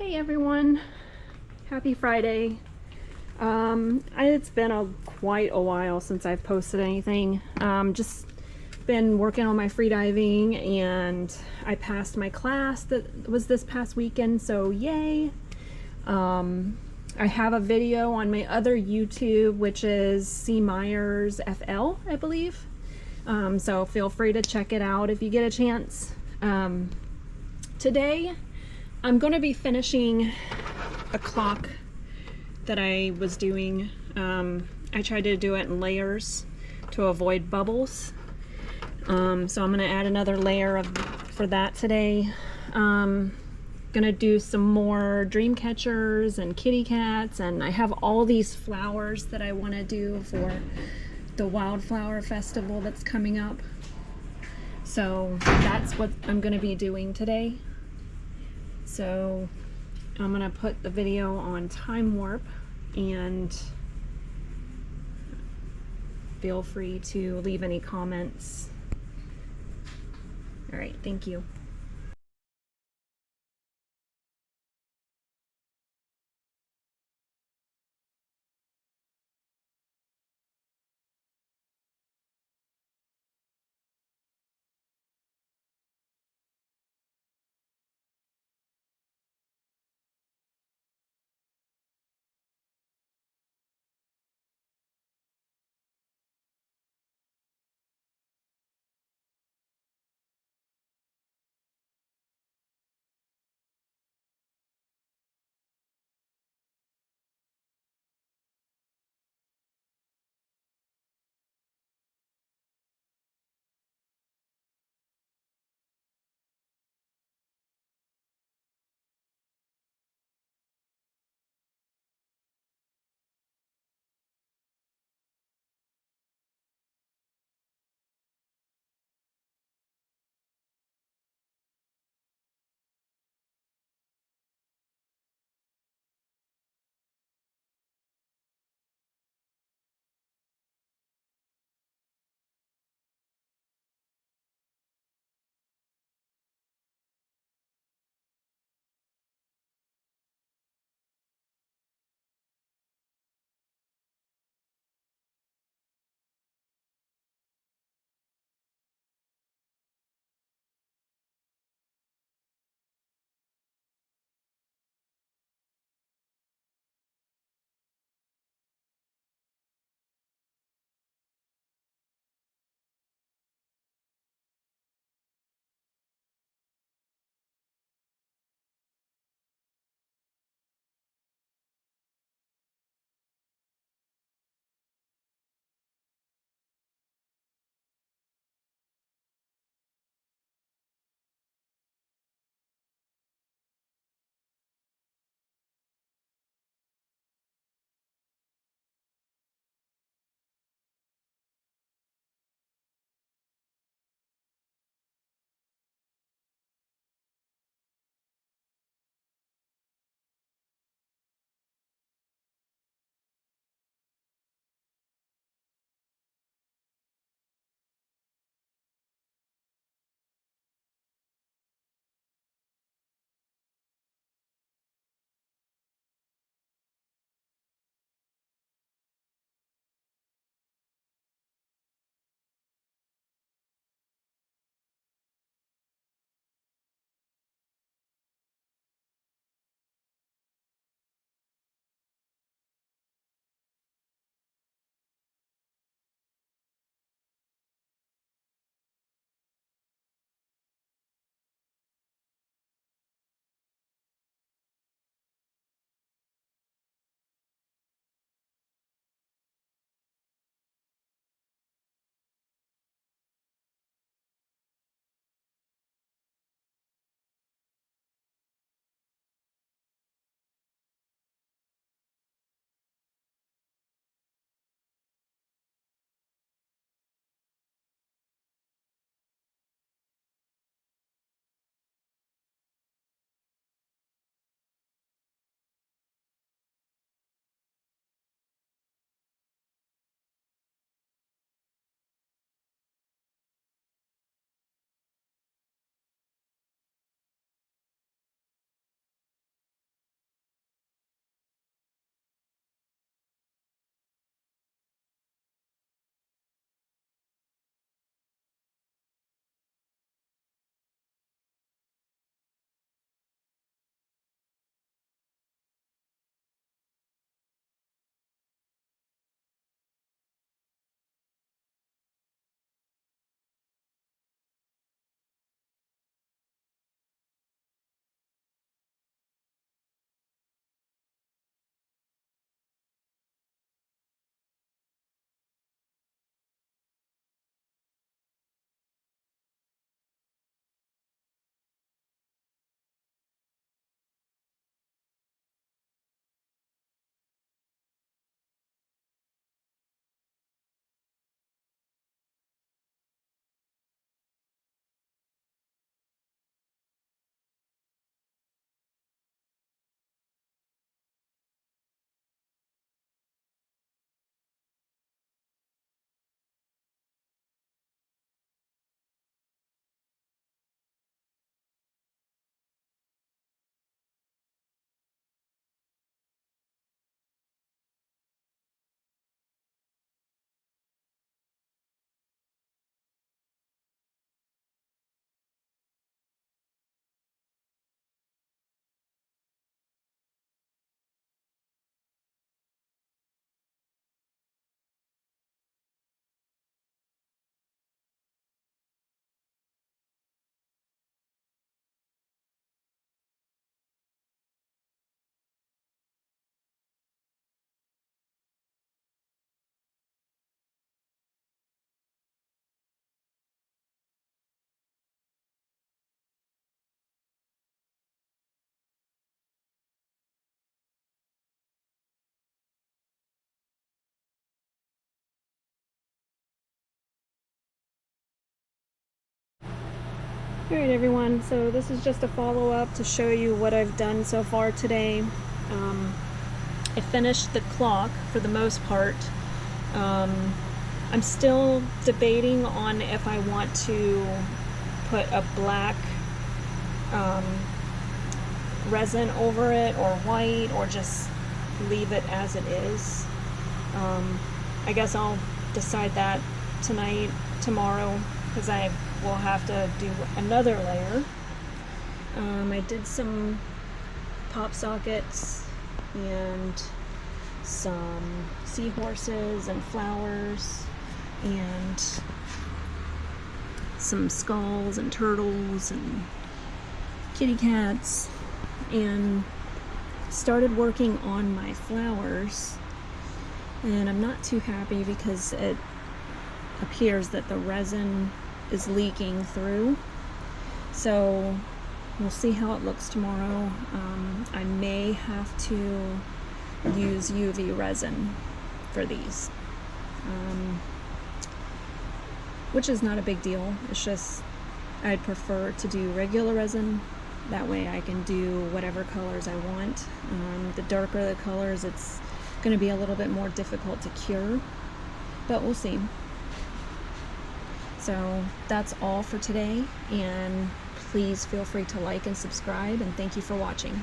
Hey everyone, happy Friday. It's been quite a while since I've posted anything. Just been working on my freediving, and I passed my class that was this past weekend, so yay. I have a video on my other YouTube, which is C. Myers FL, I believe. So feel free to check it out if you get a chance. Today I'm going to be finishing a clock that I was doing. I tried to do it in layers to avoid bubbles. So I'm going to add another layer for that today. Gonna do some more dream catchers and kitty cats, and I have all these flowers that I want to do for the wildflower festival that's coming up. So that's what I'm going to be doing today. So I'm going to put the video on time warp, and feel free to leave any comments. All right, thank you. Alright everyone, so this is just a follow-up to show you what I've done so far today. I finished the clock for the most part. I'm still debating on if I want to put a black resin over it or white, or just leave it as it is. I guess I'll decide that tonight, tomorrow, because I will have to do another layer. I did some pop sockets and some seahorses and flowers and some skulls and turtles and kitty cats, and started working on my flowers, and I'm not too happy because it appears that the resin is leaking through, so we'll see how it looks tomorrow. I may have to use UV resin for these, which is not a big deal. It's just I'd prefer to do regular resin. That way I can do whatever colors I want. The darker the colors, it's going to be a little bit more difficult to cure, but we'll see. So that's all for today, and please feel free to like and subscribe, and thank you for watching.